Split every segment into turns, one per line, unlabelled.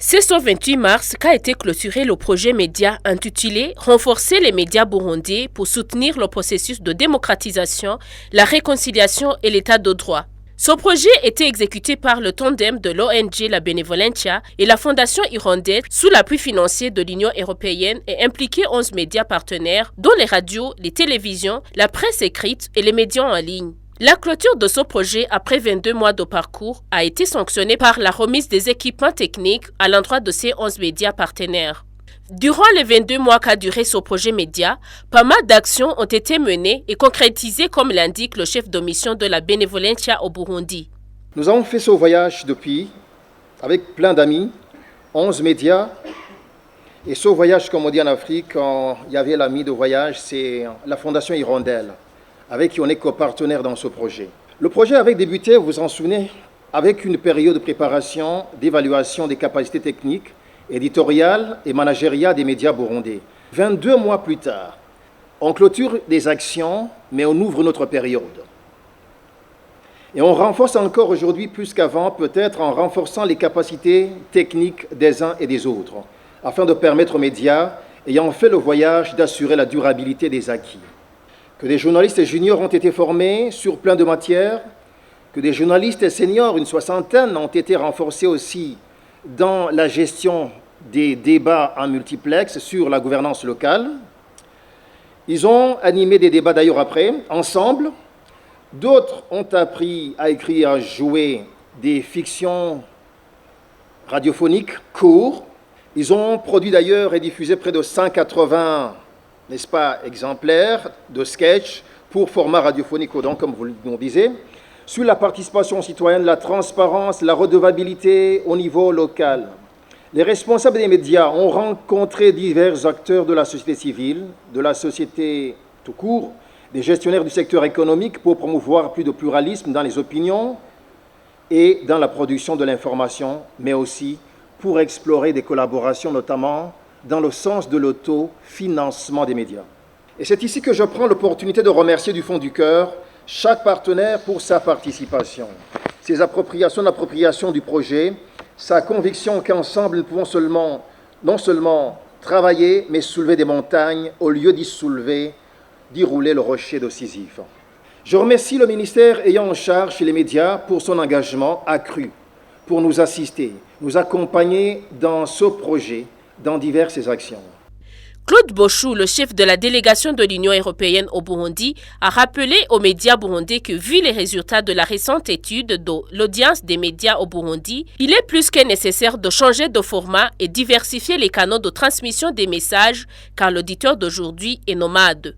C'est ce 28 mars qu'a été clôturé le projet média intitulé « Renforcer les médias burundais pour soutenir le processus de démocratisation, la réconciliation et l'état de droit ». Ce projet était exécuté par le tandem de l'ONG La Benevolencia et la Fondation Hirondelle sous l'appui financier de l'Union européenne et impliquait 11 médias partenaires, dont les radios, les télévisions, la presse écrite et les médias en ligne. La clôture de ce projet, après 22 mois de parcours, a été sanctionnée par la remise des équipements techniques à l'endroit de ces 11 médias partenaires. Durant les 22 mois qu'a duré ce projet média, pas mal d'actions ont été menées et concrétisées comme l'indique le chef de mission de la Benevolencia au Burundi.
Nous avons fait ce voyage depuis, avec plein d'amis, 11 médias. Et ce voyage, comme on dit en Afrique, il y avait l'ami de voyage, c'est la Fondation Hirondelle, avec qui on est copartenaire dans ce projet. Le projet avait débuté, vous vous en souvenez, avec une période de préparation, d'évaluation des capacités techniques, éditoriales et managériales des médias burundais. 22 mois plus tard, on clôture des actions, mais on ouvre notre période. Et on renforce encore aujourd'hui plus qu'avant, peut-être en renforçant les capacités techniques des uns et des autres, afin de permettre aux médias ayant fait le voyage d'assurer la durabilité des acquis. Que des journalistes juniors ont été formés sur plein de matières, que des journalistes seniors, une soixantaine, ont été renforcés aussi dans la gestion des débats en multiplex sur la gouvernance locale. Ils ont animé des débats d'ailleurs après, ensemble. D'autres ont appris à écrire, à jouer des fictions radiophoniques courtes. Ils ont produit d'ailleurs et diffusé près de 180, n'est-ce pas, exemplaires de sketchs pour format radiophonique, donc, comme vous le disiez, sur la participation citoyenne, la transparence, la redevabilité au niveau local. Les responsables des médias ont rencontré divers acteurs de la société civile, de la société tout court, des gestionnaires du secteur économique pour promouvoir plus de pluralisme dans les opinions et dans la production de l'information, mais aussi pour explorer des collaborations, notamment dans le sens de l'autofinancement des médias. Et c'est ici que je prends l'opportunité de remercier du fond du cœur chaque partenaire pour sa participation, ses appropriations, l'appropriation du projet, sa conviction qu'ensemble nous pouvons non seulement travailler, mais soulever des montagnes au lieu d'y rouler le rocher de Sisyphe. Je remercie le ministère ayant en charge les médias pour son engagement accru, pour nous assister, nous accompagner dans ce projet, dans diverses actions.
Claude Bochou, le chef de la délégation de l'Union européenne au Burundi, a rappelé aux médias burundais que, vu les résultats de la récente étude de l'audience des médias au Burundi, il est plus que nécessaire de changer de format et diversifier les canaux de transmission des messages, car l'auditeur d'aujourd'hui est nomade.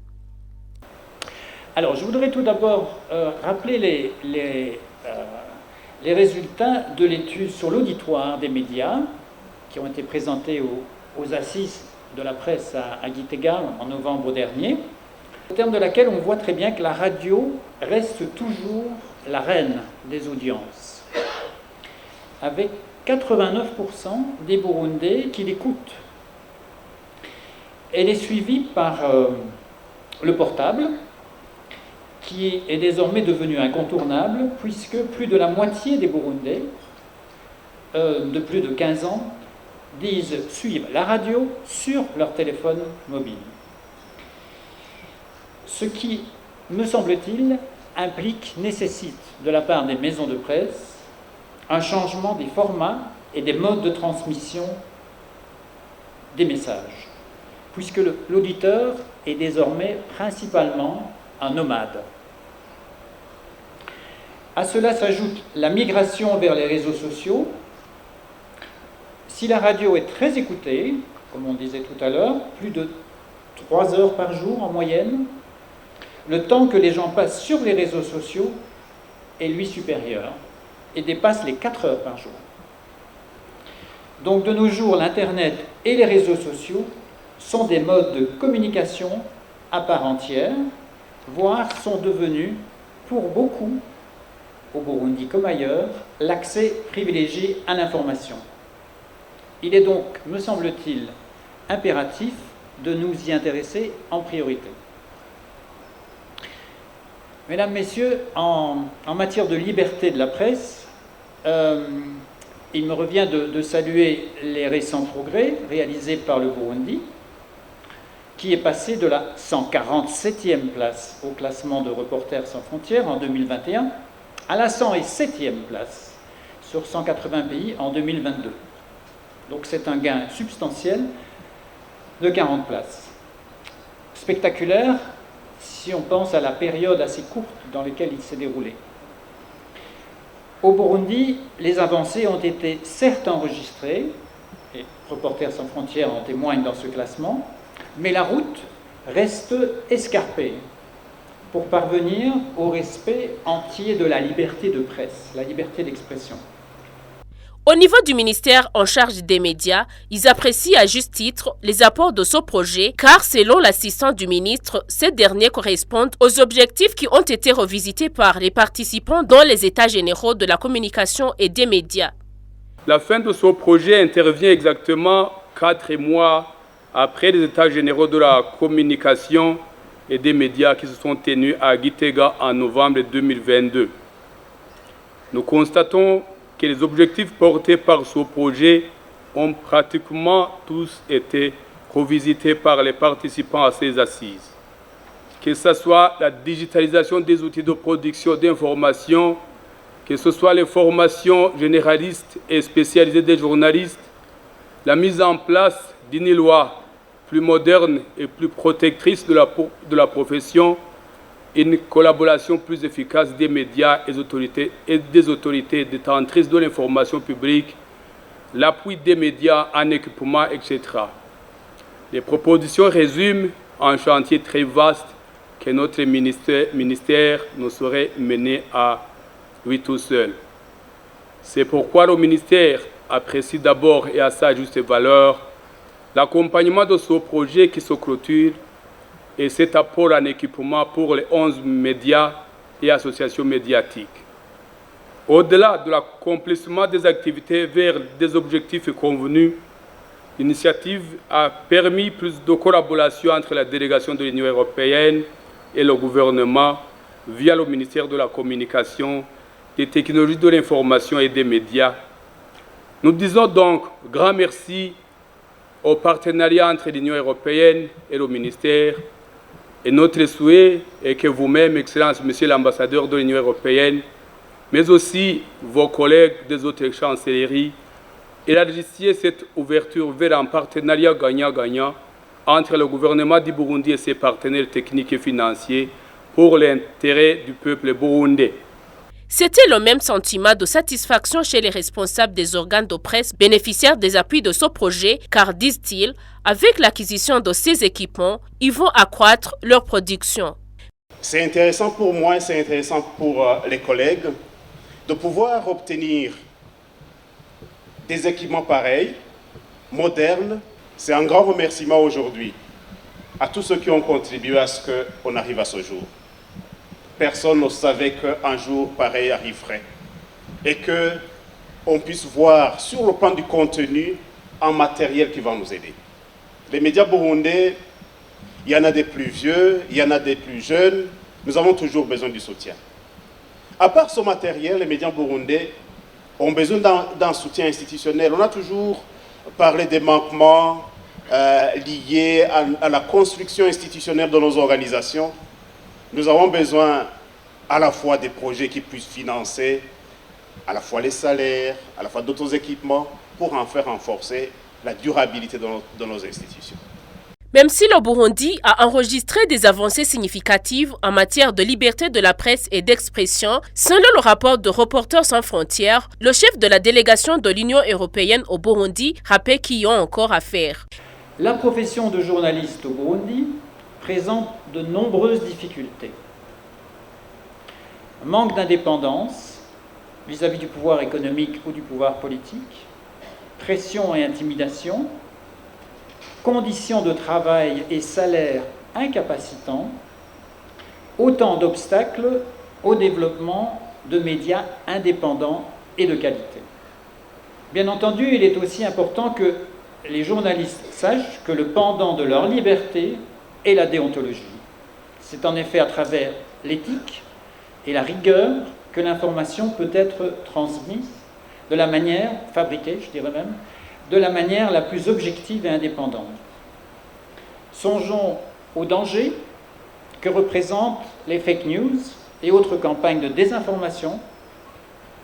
Alors, je voudrais tout d'abord rappeler les résultats de l'étude sur l'auditoire des médias qui ont été présentés aux assises de la presse à Gitega en novembre dernier, au terme de laquelle on voit très bien que la radio reste toujours la reine des audiences, avec 89% des Burundais qui l'écoutent. Elle est suivie par le portable, qui est désormais devenu incontournable, puisque plus de la moitié des Burundais de plus de 15 ans suivent la radio sur leur téléphone mobile. Ce qui, me semble-t-il, nécessite de la part des maisons de presse un changement des formats et des modes de transmission des messages, puisque l'auditeur est désormais principalement un nomade. À cela s'ajoute la migration vers les réseaux sociaux. Si la radio est très écoutée, comme on disait tout à l'heure, plus de 3 heures par jour en moyenne, le temps que les gens passent sur les réseaux sociaux est lui supérieur et dépasse les 4 heures par jour. Donc de nos jours, l'Internet et les réseaux sociaux sont des modes de communication à part entière, voire sont devenus, pour beaucoup, au Burundi comme ailleurs, l'accès privilégié à l'information. Il est donc, me semble-t-il, impératif de nous y intéresser en priorité. Mesdames, Messieurs, en matière de liberté de la presse, il me revient de saluer les récents progrès réalisés par le Burundi, qui est passé de la 147e place au classement de Reporters sans frontières en 2021 à la 107e place sur 180 pays en 2022. Donc c'est un gain substantiel de 40 places. Spectaculaire si on pense à la période assez courte dans laquelle il s'est déroulé. Au Burundi, les avancées ont été certes enregistrées, et Reporters sans frontières en témoignent dans ce classement, mais la route reste escarpée pour parvenir au respect entier de la liberté de presse, la liberté d'expression.
Au niveau du ministère en charge des médias, ils apprécient à juste titre les apports de ce projet car selon l'assistant du ministre, ces derniers correspondent aux objectifs qui ont été revisités par les participants dans les états généraux de la communication et des médias.
La fin de ce projet intervient exactement 4 mois après les états généraux de la communication et des médias qui se sont tenus à Gitega en novembre 2022. Nous constatons que les objectifs portés par ce projet ont pratiquement tous été revisités par les participants à ces assises. Que ce soit la digitalisation des outils de production d'informations, que ce soit les formations généralistes et spécialisées des journalistes, la mise en place d'une loi plus moderne et plus protectrice de la profession, une collaboration plus efficace des médias et des autorités détentrices de l'information publique, l'appui des médias en équipement, etc. Les propositions résument un chantier très vaste que notre ministère ne saurait mener à lui tout seul. C'est pourquoi le ministère apprécie d'abord et à sa juste valeur l'accompagnement de ce projet qui se clôture et cet apport en équipement pour les 11 médias et associations médiatiques. Au-delà de l'accomplissement des activités vers des objectifs convenus, l'initiative a permis plus de collaboration entre la délégation de l'Union européenne et le gouvernement via le ministère de la Communication, des technologies de l'information et des médias. Nous disons donc grand merci au partenariat entre l'Union européenne et le ministère. Et notre souhait est que vous-même, Excellence, Monsieur l'ambassadeur de l'Union européenne, mais aussi vos collègues des autres chancelleries, élargissiez cette ouverture vers un partenariat gagnant-gagnant entre le gouvernement du Burundi et ses partenaires techniques et financiers pour l'intérêt du peuple burundais.
C'était le même sentiment de satisfaction chez les responsables des organes de presse bénéficiaires des appuis de ce projet, car, disent-ils, avec l'acquisition de ces équipements, ils vont accroître leur production.
C'est intéressant pour moi et c'est intéressant pour les collègues de pouvoir obtenir des équipements pareils, modernes. C'est un grand remerciement aujourd'hui à tous ceux qui ont contribué à ce qu'on arrive à ce jour. Personne ne savait qu'un jour pareil arriverait et qu'on puisse voir sur le plan du contenu un matériel qui va nous aider. Les médias burundais, il y en a des plus vieux, il y en a des plus jeunes, nous avons toujours besoin du soutien. À part ce matériel, les médias burundais ont besoin d'un soutien institutionnel. On a toujours parlé des manquements liés à la construction institutionnelle de nos organisations. Nous avons besoin à la fois des projets qui puissent financer à la fois les salaires, à la fois d'autres équipements, pour en faire renforcer la durabilité de nos institutions.
Même si le Burundi a enregistré des avancées significatives en matière de liberté de la presse et d'expression, selon le rapport de Reporters sans frontières, le chef de la délégation de l'Union européenne au Burundi rappelle qu'il y a encore à faire.
La profession de journaliste au Burundi présente de nombreuses difficultés. Manque d'indépendance vis-à-vis du pouvoir économique ou du pouvoir politique, pression et intimidation, conditions de travail et salaires incapacitants, autant d'obstacles au développement de médias indépendants et de qualité. Bien entendu, il est aussi important que les journalistes sachent que le pendant de leur liberté est la déontologie. C'est en effet à travers l'éthique et la rigueur que l'information peut être transmise de la manière, fabriqués, je dirais même, de la manière la plus objective et indépendante. Songeons aux dangers que représentent les fake news et autres campagnes de désinformation.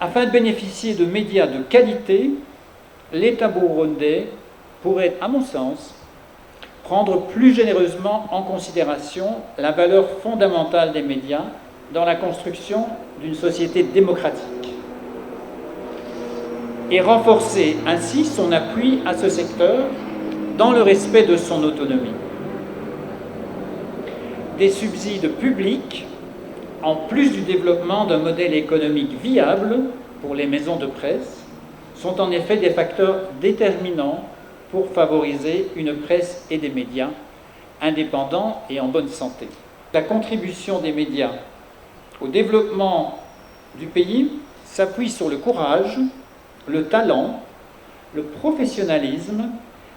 Afin de bénéficier de médias de qualité, l'État burundais pourrait, à mon sens, prendre plus généreusement en considération la valeur fondamentale des médias dans la construction d'une société démocratique et renforcer ainsi son appui à ce secteur dans le respect de son autonomie. Des subsides publics, en plus du développement d'un modèle économique viable pour les maisons de presse, sont en effet des facteurs déterminants pour favoriser une presse et des médias indépendants et en bonne santé. La contribution des médias au développement du pays s'appuie sur le courage, le talent, le professionnalisme,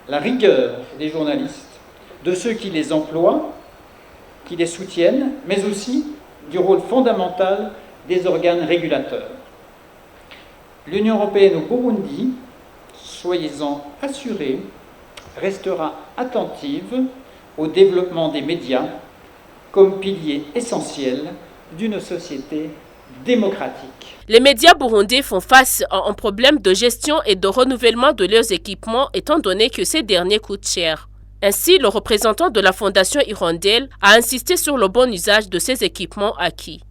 la rigueur des journalistes, de ceux qui les emploient, qui les soutiennent, mais aussi du rôle fondamental des organes régulateurs. L'Union européenne au Burundi, soyez-en assurés, restera attentive au développement des médias comme pilier essentiel d'une société démocratique.
Les médias burundais font face à un problème de gestion et de renouvellement de leurs équipements étant donné que ces derniers coûtent cher. Ainsi, le représentant de la Fondation Hirondelle a insisté sur le bon usage de ces équipements acquis.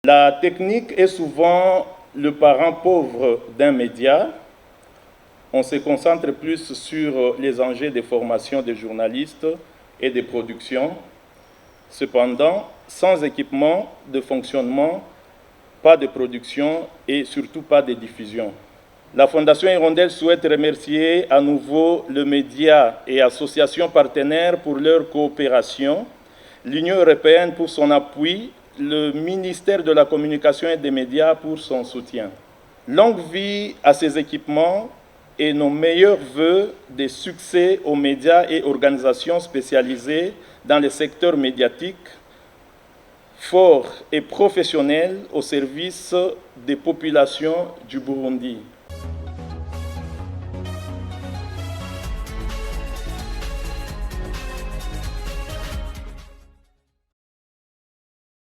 La technique est souvent le parent pauvre d'un média. On se concentre plus sur les enjeux de formation des journalistes et des productions. Cependant, sans équipement de fonctionnement, pas de production et surtout pas de diffusion. La Fondation Hirondelle souhaite remercier à nouveau le média et associations partenaires pour leur coopération, l'Union européenne pour son appui, le ministère de la Communication et des Médias pour son soutien. Longue vie à ces équipements et nos meilleurs vœux de succès aux médias et organisations spécialisées dans le secteur médiatique, forts et professionnels au service des populations du Burundi.